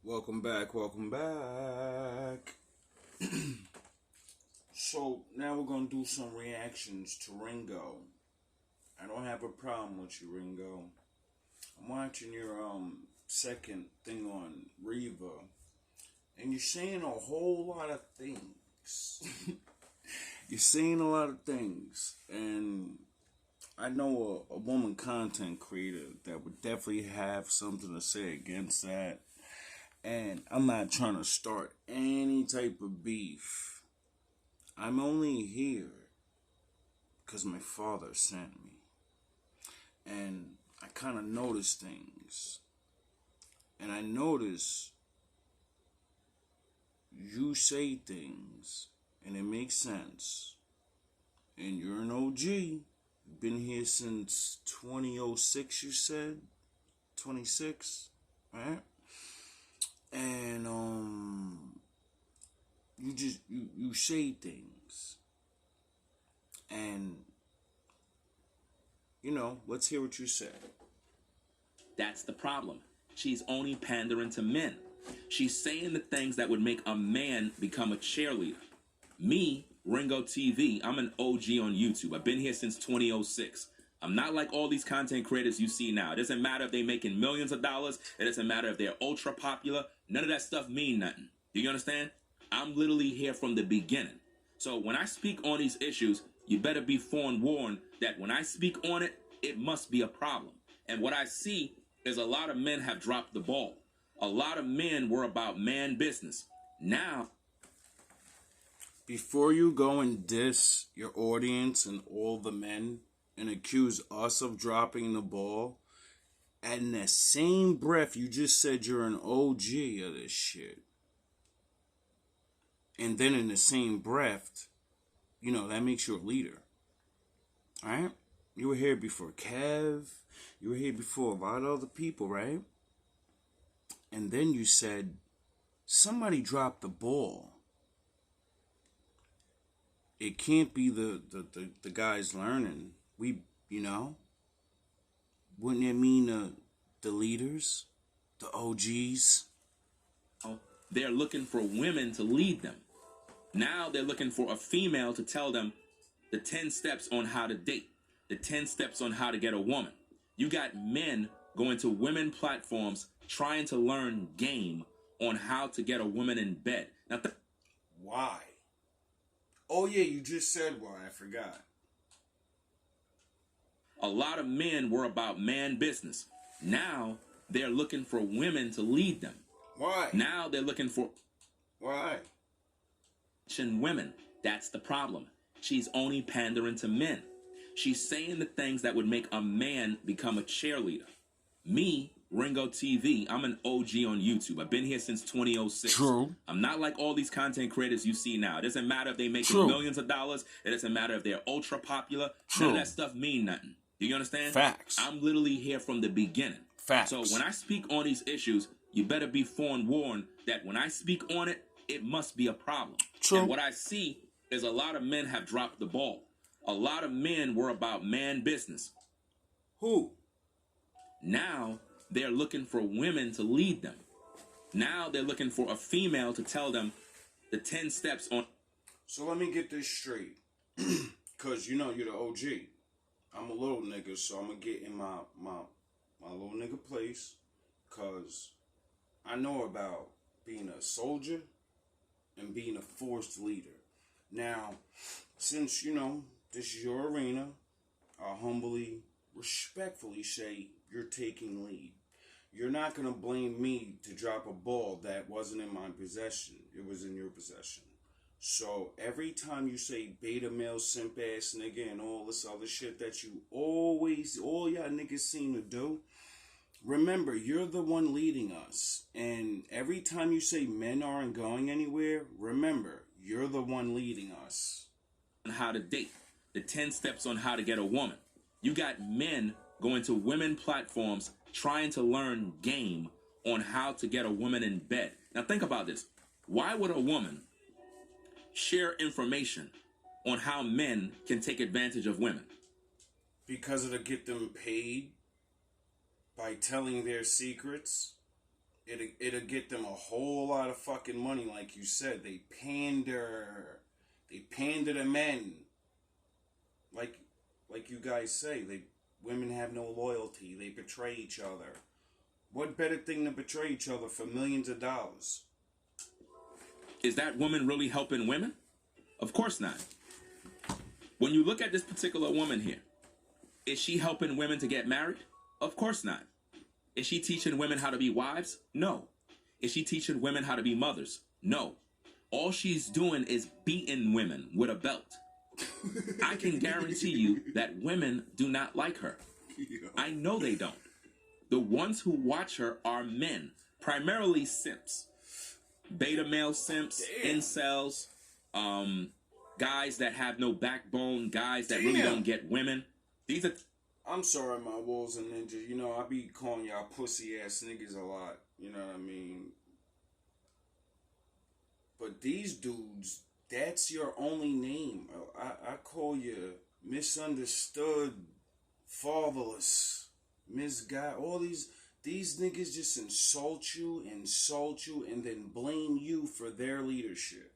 Welcome back, welcome back. So now we're gonna do some reactions to Ringo. I don't have a problem with you, Ringo. I'm watching your second thing on Reva, and you're saying a whole lot of things. You're saying a lot of things, and I know a woman content creator that would definitely have something to say against that. And I'm not trying to start any type of beef. I'm only here because my father sent me. And I kind of notice things. And I notice you say things and it makes sense. And you're an OG. You've been here since 2006, you said? 26, right? And you say things, and let's hear what you said. That's the problem. She's only pandering to men. She's saying the things that would make a man become a cheerleader. Me, Ringo TV, I'm an OG on YouTube. I've been here since 2006. I'm not like all these content creators you see now. It doesn't matter if they're making millions of dollars. It doesn't matter if they're ultra popular. None of that stuff mean nothing. Do you understand? I'm literally here from the beginning. So when I speak on these issues, you better be forewarned that when I speak on it, it must be a problem. And what I see is a lot of men have dropped the ball. A lot of men were about man business. Now, before you go and diss your audience and all the men and accuse us of dropping the ball, in the same breath you just said you're an OG of this shit. And then in the same breath, that makes you a leader. Alright? You were here before Kev. You were here before a lot of other people, right? And then you said, somebody dropped the ball. It can't be the guys learning. Wouldn't it mean the leaders? The OGs? they're looking for women to lead them. Now they're looking for a female to tell them the 10 steps on how to date, the 10 steps on how to get a woman. You got men going to women platforms trying to learn game on how to get a woman in bed. Now, why? Oh yeah, you just said why. I forgot. A lot of men were about man business. Now they're looking for women to lead them. Why? Now they're looking for... Why? Women. That's the problem. She's only pandering to men. She's saying the things that would make a man become a cheerleader. Me, Ringo TV, I'm an OG on YouTube. I've been here since 2006. True. I'm not like all these content creators you see now. It doesn't matter if they're making millions of dollars. It doesn't matter if they're ultra popular. None of that stuff mean nothing. Do you understand? Facts. I'm literally here from the beginning. Facts. So when I speak on these issues, you better be forewarned that when I speak on it, it must be a problem. True. And what I see is a lot of men have dropped the ball. A lot of men were about man business. Who? Now they're looking for women to lead them. Now they're looking for a female to tell them the 10 steps on... So let me get this straight. Because you're the OG. I'm a little nigga, so I'm going to get in my little nigga place. Because I know about being a soldier and being a forced leader. Now, since, this is your arena, I'll humbly, respectfully say you're taking lead. You're not going to blame me to drop a ball that wasn't in my possession. It was in your possession. So every time you say beta male, simp ass nigga and all this other shit that you all y'all niggas seem to do, remember, you're the one leading us. And every time you say men aren't going anywhere, remember, you're the one leading us. On how to date, the 10 steps on how to get a woman. You got men going to women platforms trying to learn game on how to get a woman in bed. Now think about this. Why would a woman share information on how men can take advantage of women? Because it'll get them paid by telling their secrets. it'll get them a whole lot of fucking money, like you said. They pander to men. Like you guys say, women have no loyalty. They betray each other. What better thing to betray each other for millions of dollars? Is that woman really helping women? Of course not. When you look at this particular woman here, is she helping women to get married? Of course not. Is she teaching women how to be wives? No. Is she teaching women how to be mothers? No. All she's doing is beating women with a belt. I can guarantee you that women do not like her. I know they don't. The ones who watch her are men, primarily simps. Beta male simps, incels, guys that have no backbone, guys that really don't get women. These are... I'm sorry, my wolves and ninjas. You know, I be calling y'all pussy ass niggas a lot. You know what I mean? But these dudes, that's your only name. I call you misunderstood, fatherless, misguided. All these niggas just insult you, and then blame you for their leadership.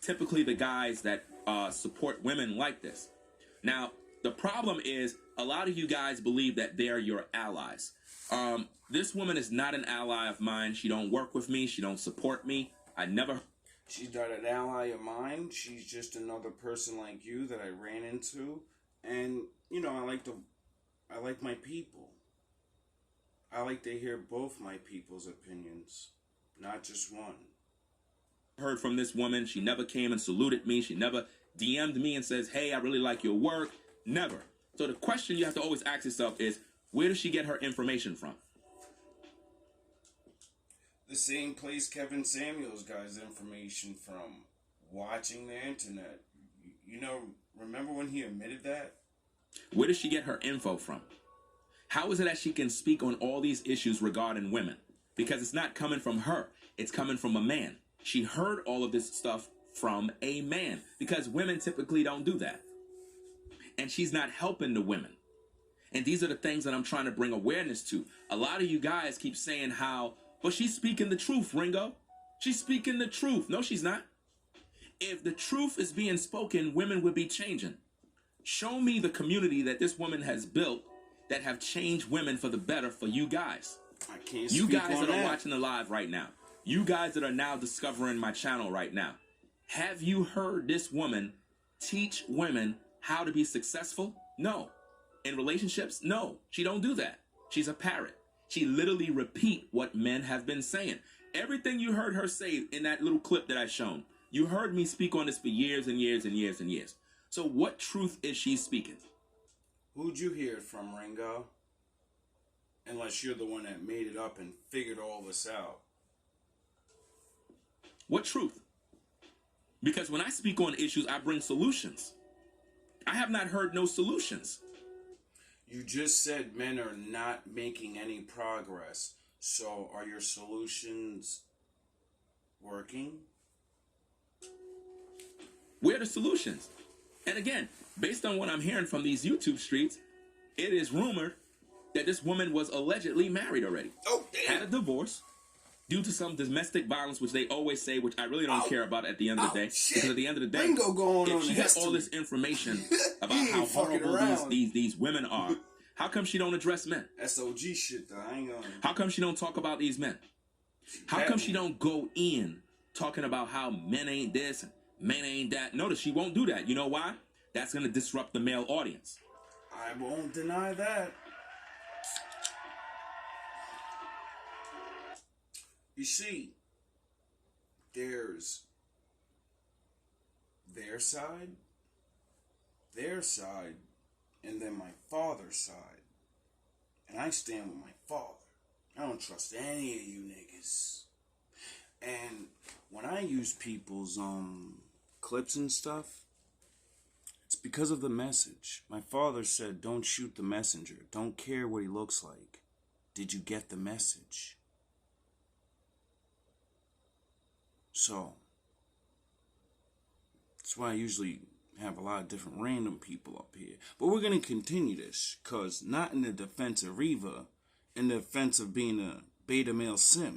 Typically the guys that support women like this. Now, the problem is a lot of you guys believe that they're your allies. This woman is not an ally of mine. She don't work with me. She don't support me. I never... She's not an ally of mine. She's just another person like you that I ran into. And, you know, I like my people. I like to hear both my people's opinions, not just one. Heard from this woman. She never came and saluted me. She never DM'd me and says, hey, I really like your work. Never. So the question you have to always ask yourself is, where does she get her information from? The same place Kevin Samuels got his information from, watching the internet. You know, remember when he admitted that? Where does she get her info from? How is it that she can speak on all these issues regarding women? Because it's not coming from her. It's coming from a man. She heard all of this stuff from a man. Because women typically don't do that. And she's not helping the women. And these are the things that I'm trying to bring awareness to. A lot of you guys keep saying how, but she's speaking the truth, Ringo. She's speaking the truth. No, she's not. If the truth is being spoken, women would be changing. Show me the community that this woman has built that have changed women for the better for you guys. I can't You speak guys on that are that. watching the live right now. You guys that are now discovering my channel right now. Have you heard this woman teach women how to be successful? No. In relationships? No. She don't do that. She's a parrot. She literally repeat what men have been saying. Everything you heard her say in that little clip that I shown, you heard me speak on this for years and years and years and years. So what truth is she speaking? Who'd you hear it from, Ringo? Unless you're the one that made it up and figured all this out. What truth? Because when I speak on issues, I bring solutions. I have not heard no solutions. You just said men are not making any progress. So are your solutions working? Where are the solutions? And again, based on what I'm hearing from these YouTube streets, it is rumored that this woman was allegedly married already. Oh, damn. Had a divorce due to some domestic violence, which they always say, which I really don't care about at the end of the day. Shit. Because at the end of the day, Ringo going on if she got all this information about how horrible these women are, how come she don't address men? SOG shit, though. I ain't gonna... How come she don't talk about these men? How come she don't go in talking about how men ain't this and men ain't that? Notice she won't do that. You know why? That's going to disrupt the male audience. I won't deny that. You see, there's their side, and then my father's side. And I stand with my father. I don't trust any of you niggas. And when I use people's clips and stuff, it's because of the message. My father said, don't shoot the messenger. Don't care what he looks like. Did you get the message? So, that's why I usually have a lot of different random people up here. But we're going to continue this, because not in the defense of Reva, in the defense of being a beta male simp.